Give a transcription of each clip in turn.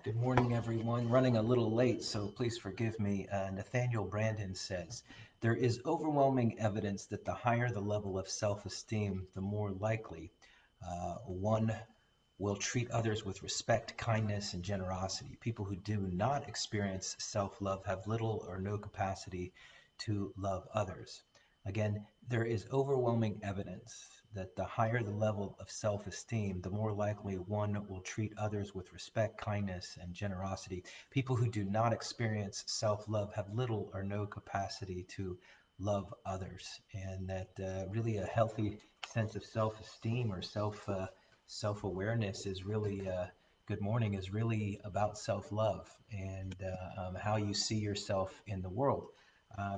Good morning, everyone. Running a little late, so please forgive me. Nathaniel Brandon says, there is overwhelming evidence that the higher the level of self-esteem, the more likely one will treat others with respect, kindness, and generosity. People who do not experience self-love have little or no capacity to love others. Again, there is overwhelming evidence that the higher the level of self esteem, the more likely one will treat others with respect, kindness, and generosity. People who do not experience self love have little or no capacity to love others. And that really a healthy sense of self esteem or self awareness is really. Good morning is really about self love and how you see yourself in the world.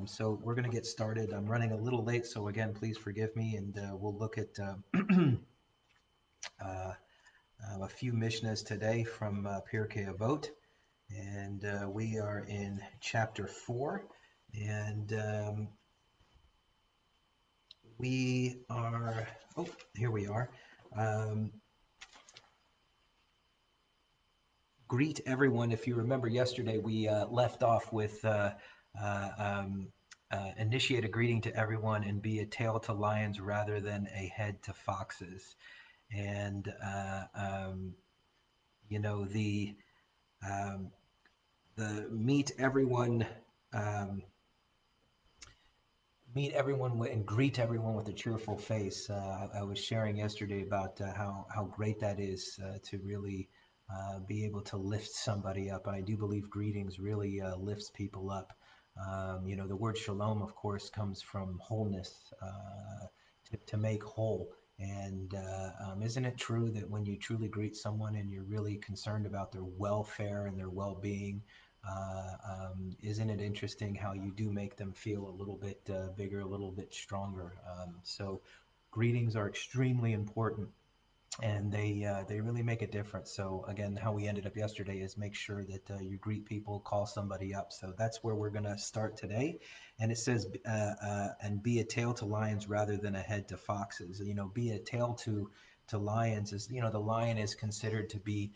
So we're going to get started. I'm running a little late, so again, please forgive me, and we'll look at uh, a few Mishnahs today from Pirkei Avot, and we are in chapter 4, and we are, oh, here we are. Um, Greet everyone. If you remember yesterday, we left off with uh, um, initiate a greeting to everyone and be a tail to lions rather than a head to foxes. And you know um, the um, meet everyone and greet everyone with a cheerful face. I was sharing yesterday about how great that is to really be able to lift somebody up. And I do believe greetings really lifts people up. The word shalom, of course, comes from wholeness, to make whole. And isn't it true that when you truly greet someone and you're really concerned about their welfare and their well-being, isn't it interesting how you do make them feel a little bit bigger, a little bit stronger? So greetings are extremely important, and they really make a difference. So again, how we ended up yesterday is make sure that you greet people, call somebody up. So that's where we're going to start today. And it says, and be a tail to lions rather than a head to foxes. Be a tail to lions is, the lion is considered to be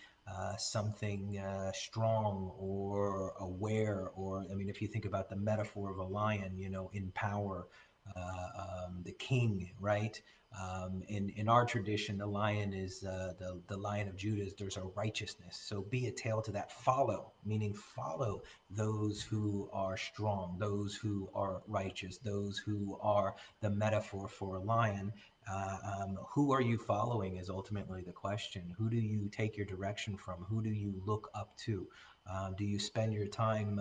something strong or aware, or I mean, if you think about the metaphor of a lion, in power, the king, right? In our tradition, the lion is the lion of Judah. There's a righteousness. So be a tail to that. Follow, meaning follow those who are strong, those who are righteous, those who are the metaphor for a lion. Who are you following is ultimately the question. Who do you take your direction from? Who do you look up to? Do you spend your time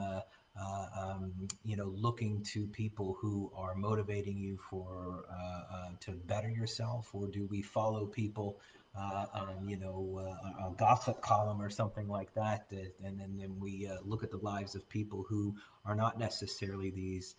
looking to people who are motivating you for to better yourself, or do we follow people, a gossip column or something like that, and then we look at the lives of people who are not necessarily these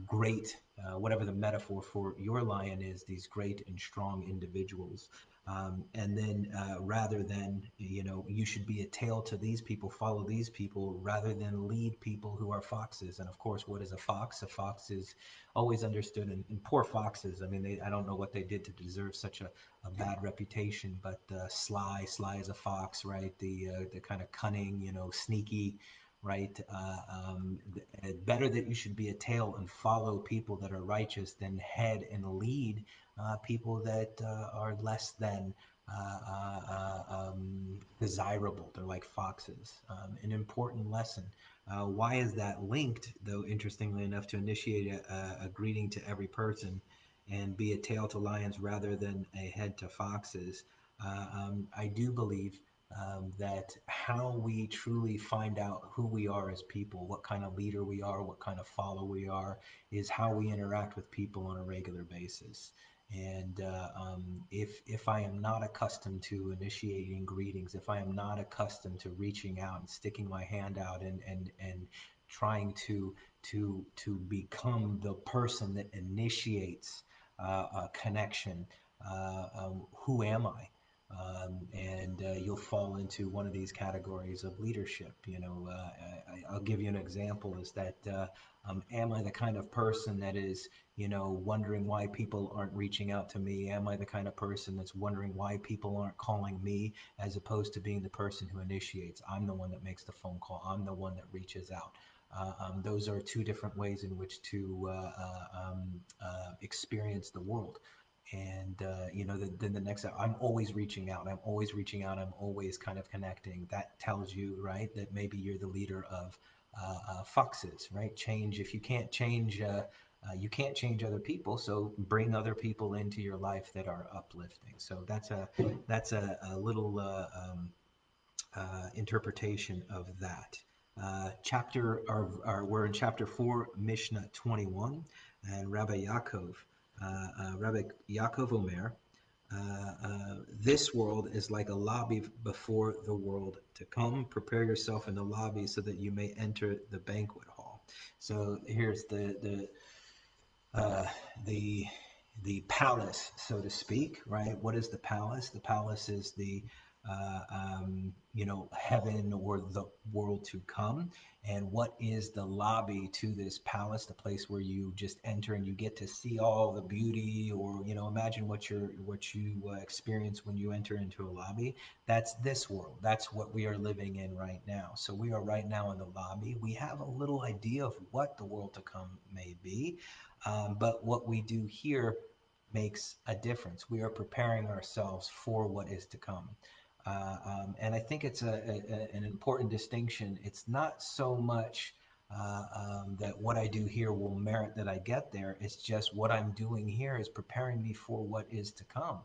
great, whatever the metaphor for your lion is, these great and strong individuals. And then rather than, you should be a tail to these people, follow these people, rather than lead people who are foxes. And of course, what is a fox? A fox is always understood, and poor foxes. I mean, I don't know what they did to deserve such a bad reputation, but sly as a fox, right? The kind of cunning, sneaky, right? Better that you should be a tail and follow people that are righteous than head and lead people that are less than desirable. They're like foxes. An important lesson. Why is that linked, though, interestingly enough, to initiate a greeting to every person and be a tail to lions rather than a head to foxes? I do believe that how we truly find out who we are as people, what kind of leader we are, what kind of follower we are, is how we interact with people on a regular basis. And if I am not accustomed to initiating greetings, if I am not accustomed to reaching out and sticking my hand out and trying to become the person that initiates a connection, who am I? and you'll fall into one of these categories of leadership. I'll give you an example is that am I the kind of person that is, wondering why people aren't reaching out to me? Am I the kind of person that's wondering why people aren't calling me, as opposed to being the person who initiates? I'm the one that makes the phone call. I'm the one that reaches out. Those are two different ways in which to experience the world. And then the next, I'm always reaching out. I'm always reaching out. I'm always kind of connecting. That tells you, right, that maybe you're the leader of foxes, right? Change. If you can't change, you can't change other people. So bring other people into your life that are uplifting. So that's a little interpretation of that. We're in chapter 4, Mishnah 21, and Rabbi Yaakov Omer, this world is like a lobby before the world to come. Prepare yourself in the lobby so that you may enter the banquet hall. So here's uh, the the palace, so to speak, right? What is the palace? The palace is the heaven or the world to come. And what is the lobby to this palace? The place where you just enter and you get to see all the beauty, or imagine what you experience when you enter into a lobby. That's this world. That's what we are living in right now. So we are right now in the lobby. We have a little idea of what the world to come may be. But what we do here makes a difference. We are preparing ourselves for what is to come. And I think it's an important distinction. It's not so much that what I do here will merit that I get there. It's just what I'm doing here is preparing me for what is to come.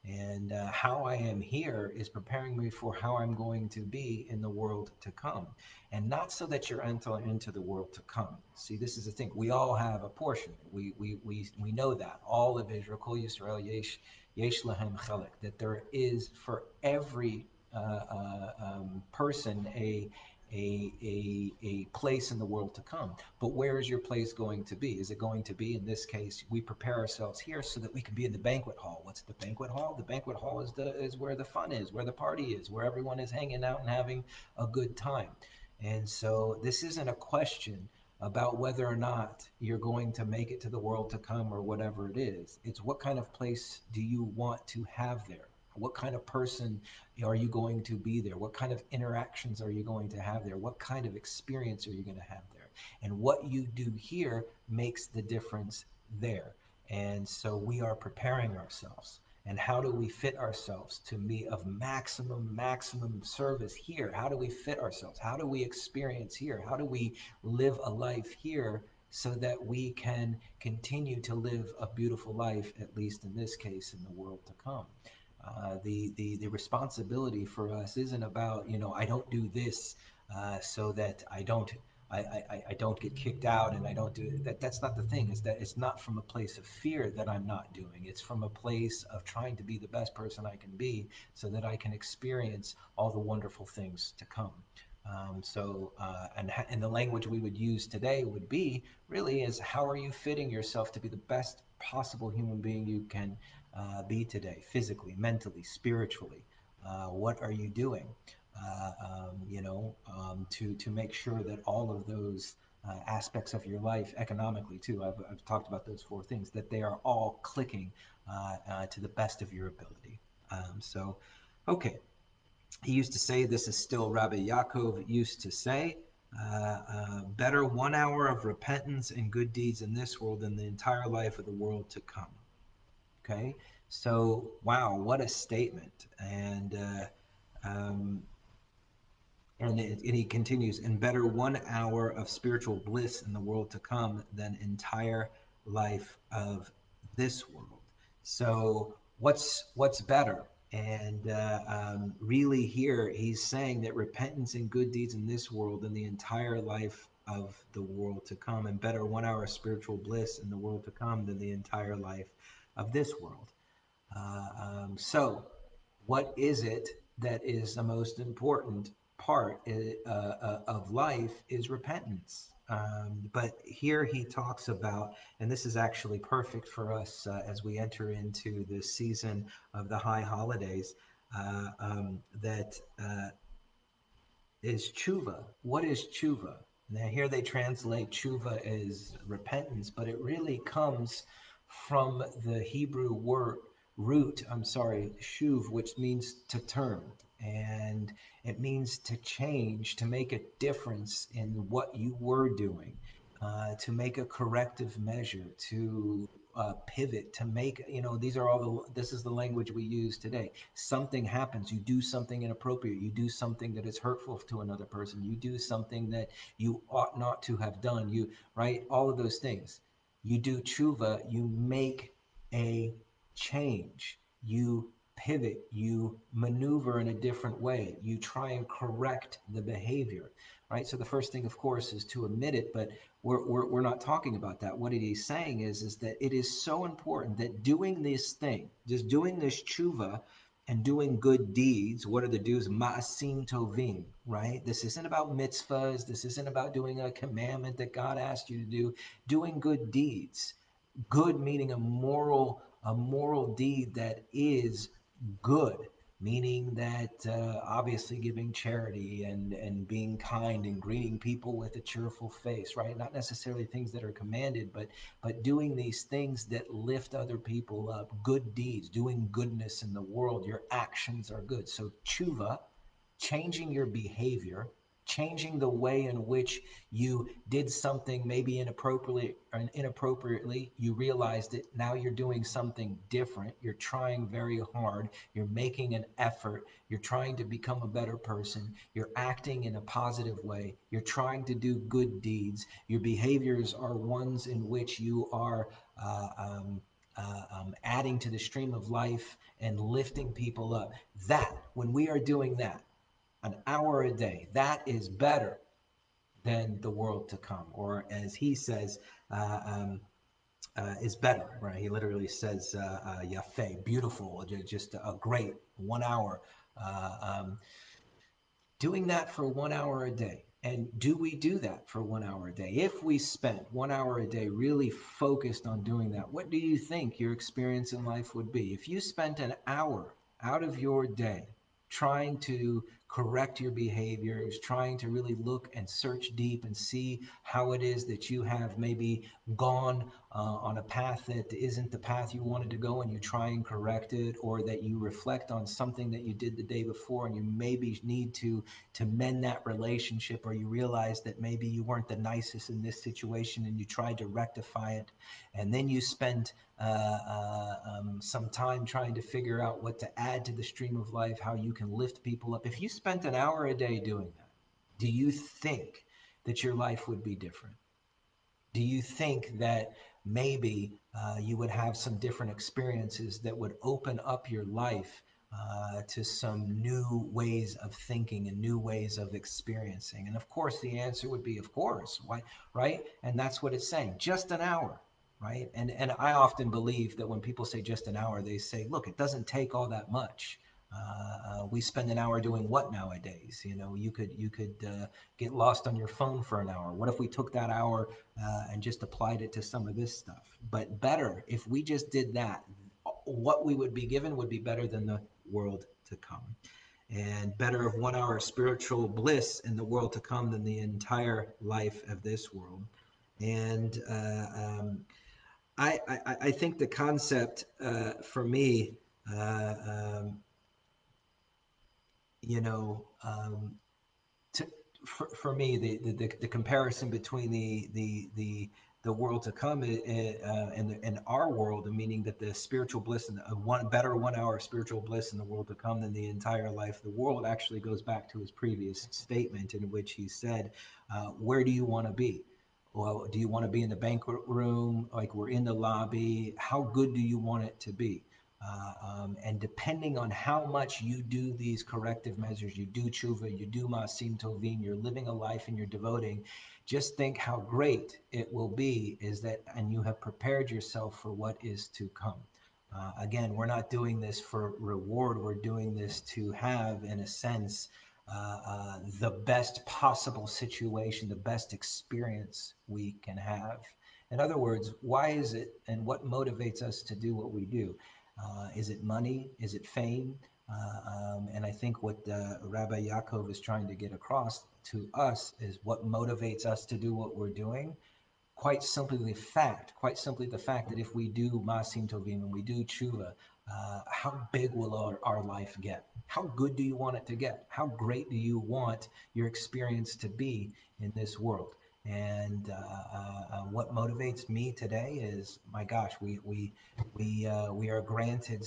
And how I am here is preparing me for how I'm going to be in the world to come. And not so that you're into the world to come. See, this is the thing. We all have a portion. We know that. All of Israel, Kol Yisrael, Yesh Lahem Chelek, that there is for every person a place in the world to come. But where is your place going to be? Is it going to be, in this case, we prepare ourselves here so that we can be in the banquet hall? What's the banquet hall? The banquet hall is where the fun is, where the party is, where everyone is hanging out and having a good time. And so this isn't a question about whether or not you're going to make it to the world to come or whatever it is. It's what kind of place do you want to have there? What kind of person are you going to be there? What kind of interactions are you going to have there? What kind of experience are you going to have there? And what you do here makes the difference there. And so we are preparing ourselves. And how do we fit ourselves to be of maximum service here? How do we fit ourselves? How do we experience here? How do we live a life here so that we can continue to live a beautiful life, at least in this case, in the world to come? The responsibility for us isn't about, I don't do this so that I don't get kicked out, and I don't do that. That's not the thing. Is that it's not from a place of fear that I'm not doing. It's from a place of trying to be the best person I can be so that I can experience all the wonderful things to come. And the language we would use today would be really is, how are you fitting yourself to be the best possible human being you can be today, physically, mentally, spiritually? What are you doing? To make sure that all of those aspects of your life, economically too, I've talked about those four things, that they are all clicking to the best of your ability. Okay, he used to say, this is still Rabbi Yaakov used to say, better 1 hour of repentance and good deeds in this world than the entire life of the world to come. Okay, so wow, what a statement. Um, and he continues, and better 1 hour of spiritual bliss in the world to come than entire life of this world. So what's better? And really here he's saying that repentance and good deeds in this world and the entire life of the world to come, and better 1 hour of spiritual bliss in the world to come than the entire life of this world. So, what is it that is the most important part of life is repentance. But here he talks about, and this is actually perfect for us as we enter into the season of the high holidays. that is tshuva. What is tshuva? Now, here they translate tshuva as repentance, but it really comes from the Hebrew word root, shuv, which means to turn. And it means to change, to make a difference in what you were doing, to make a corrective measure, to pivot, to make, these are all this is the language we use today. Something happens, you do something inappropriate, you do something that is hurtful to another person, you do something that you ought not to have done, right? All of those things. You do tshuva, you make a change, you pivot, you maneuver in a different way, you try and correct the behavior, right? So the first thing, of course, is to admit it, but we're not talking about that. What it is saying is that it is so important that doing this thing, just doing this tshuva and doing good deeds, what are the do's? Ma'asim tovim, right? This isn't about mitzvahs. This isn't about doing a commandment that God asked you to do. Doing good deeds. Good meaning a moral deed that is good, meaning that obviously giving charity and being kind and greeting people with a cheerful face, right? Not necessarily things that are commanded, but doing these things that lift other people up, good deeds, doing goodness in the world. Your actions are good. So tshuva, changing your behavior, changing the way in which you did something maybe inappropriately, you realized it, now you're doing something different, you're trying very hard, you're making an effort, you're trying to become a better person, you're acting in a positive way, you're trying to do good deeds, your behaviors are ones in which you are uh, um, adding to the stream of life and lifting people up. That, when we are doing that, an hour a day, that is better than the world to come. Or as he says, uh, um, is better, right? He literally says, yafe, beautiful, just a great 1 hour. Uh, um, Doing that for 1 hour a day. And do we do that for 1 hour a day? If we spent 1 hour a day really focused on doing that, what do you think your experience in life would be? If you spent an hour out of your day trying to correct your behaviors, trying to really look and search deep and see how it is that you have maybe gone on a path that isn't the path you wanted to go, and you try and correct it, or that you reflect on something that you did the day before and you maybe need to mend that relationship, or you realize that maybe you weren't the nicest in this situation and you tried to rectify it, and then you spend some time trying to figure out what to add to the stream of life, how you can lift people up. If you spent an hour a day doing that, do you think that your life would be different? Do you think that maybe you would have some different experiences that would open up your life to some new ways of thinking and new ways of experiencing? And of course, the answer would be, of course. Why, right? And that's what it's saying. Just an hour, right? And I often believe that when people say just an hour, they say, look, it doesn't take all that much. We spend an hour doing what nowadays? You could get lost on your phone for an hour. What if we took that hour and just applied it to some of this stuff? But better, if we just did that, what we would be given would be better than the world to come. And better of 1 hour spiritual bliss in the world to come than the entire life of this world. And I think the concept for me, uh, um, you know, to, for me, the comparison between the world to come and our world, meaning that the spiritual bliss and one better 1 hour spiritual bliss in the world to come than the entire life of the world, actually goes back to his previous statement, in which he said, where do you want to be? Well, do you want to be in the banquet room, like we're in the lobby? How good do you want it to be? And depending on how much you do these corrective measures, you do tshuva, you do masim tovim, you're living a life and you're devoting, just think how great it will be, is that, and you have prepared yourself for what is to come. Again, we're not doing this for reward. We're doing this to have, in a sense, the best possible situation, the best experience we can have. In other words, why is it and what motivates us to do what we do? Is it money? Is it fame? And I think what Rabbi Yaakov is trying to get across to us is what motivates us to do what we're doing. Quite simply the fact that if we do Masim Tovim and we do Tshuva, how big will our life get? How good do you want it to get? How great do you want your experience to be in this world? And what motivates me today is, my gosh, we are granted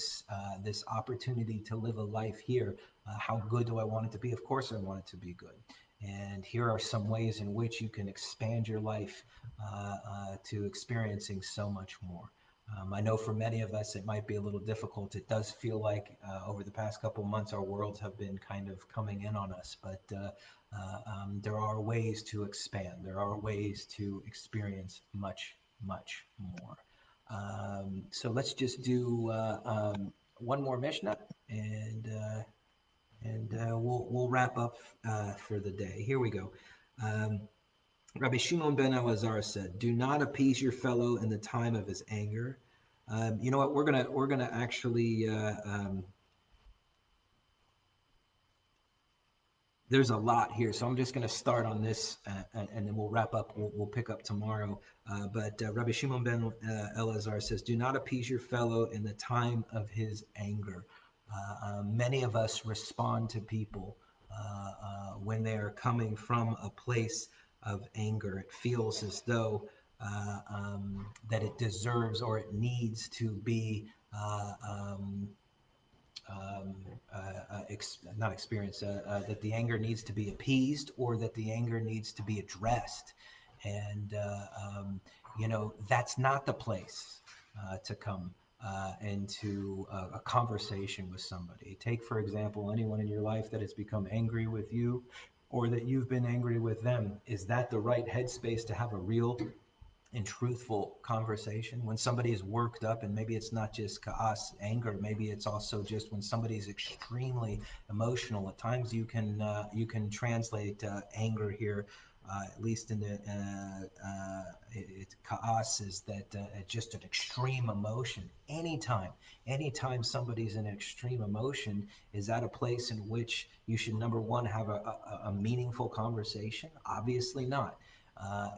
this opportunity to live a life here. How good do I want it to be? Of course, I want it to be good. And here are some ways in which you can expand your life to experiencing so much more. I know for many of us it might be a little difficult. It does feel like over the past couple months our worlds have been kind of coming in on us, but there are ways to expand. There are ways to experience much, much more. So let's just do one more Mishnah, and we'll wrap up for the day. Here we go. Um, Rabbi Shimon ben Elazar said, "Do not appease your fellow in the time of his anger." You know what? We're gonna actually there's a lot here, so I'm just going to start on this, and then we'll wrap up. We'll pick up tomorrow. But Rabbi Shimon ben Elazar says, "Do not appease your fellow in the time of his anger." Many of us respond to people when they are coming from a place of anger. It feels as though that it deserves or it needs to be um, not experience, that the anger needs to be appeased or that the anger needs to be addressed. And, that's not the place to come into a conversation with somebody. Take, for example, anyone in your life that has become angry with you or that you've been angry with them. Is that the right headspace to have a real and truthful conversation when somebody is worked up? And maybe it's not just chaos, anger, maybe it's also just when somebody's extremely emotional. At times you can translate anger here, at least in the chaos is that just an extreme emotion. Anytime somebody's in extreme emotion, is that a place in which you should, number one, have a meaningful conversation? Obviously not.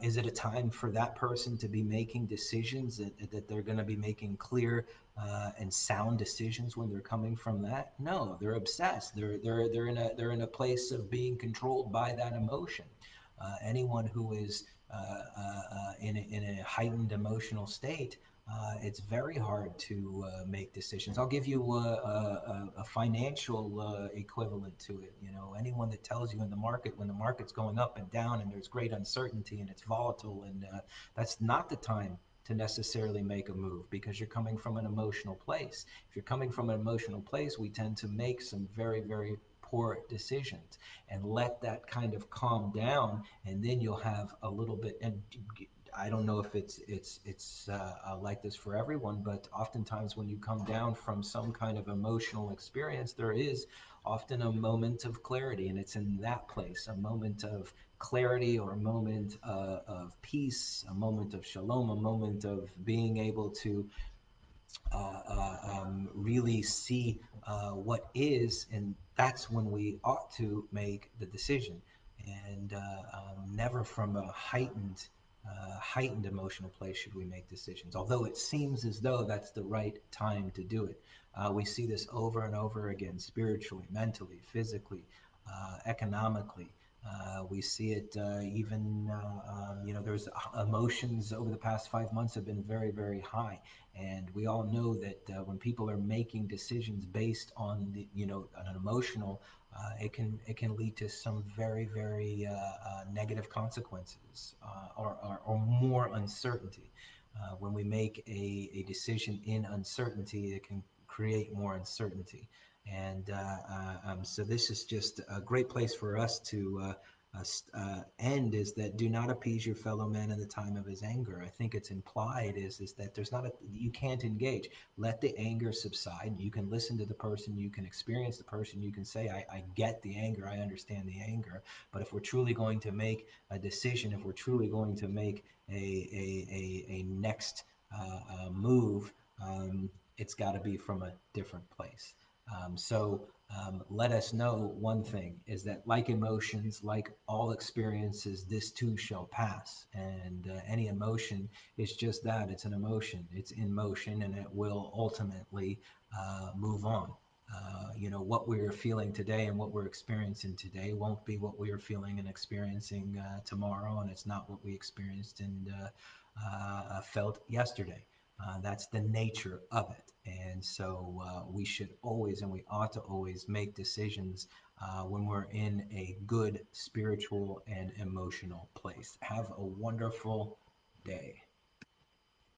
Is it a time for that person to be making decisions that they're going to be making clear and sound decisions when they're coming from that? No, they're obsessed. They're in a place of being controlled by that emotion. Anyone who is in a heightened emotional state, it's very hard to make decisions. I'll give you a financial equivalent to it. You know, anyone that tells you in the market when the market's going up and down and there's great uncertainty and it's volatile, and that's not the time to necessarily make a move because you're coming from an emotional place. If you're coming from an emotional place, we tend to make some very, very poor decisions, and let that kind of calm down, and then you'll have a little bit. And I don't know if it's like this for everyone, but oftentimes when you come down from some kind of emotional experience, there is often a moment of clarity, and it's in that place, a moment of clarity or a moment of peace, a moment of shalom, a moment of being able to really see what is, and that's when we ought to make the decision, and never from a heightened emotional place should we make decisions. Although it seems as though that's the right time to do it, we see this over and over again, spiritually, mentally, physically, economically. We see it even, there's emotions over the past 5 months have been very, very high. And we all know that when people are making decisions based on on an emotional, it can lead to some very, very negative consequences, or more uncertainty. When we make a decision in uncertainty, it can create more uncertainty. And so this is just a great place for us to end, is that do not appease your fellow man in the time of his anger. I think it's implied is that there's not you can't engage. Let the anger subside. You can listen to the person, you can experience the person, you can say, I get the anger, I understand the anger. But if we're truly going to make a decision, if we're truly going to make a next move, it's got to be from a different place. Let us know one thing is that, like emotions, like all experiences, this too shall pass. And any emotion is just that, it's an emotion, it's in motion, and it will ultimately move on. What we're feeling today and what we're experiencing today won't be what we are feeling and experiencing tomorrow, and it's not what we experienced and felt yesterday. That's the nature of it. And so we should always, and we ought to always make decisions when we're in a good spiritual and emotional place. Have a wonderful day.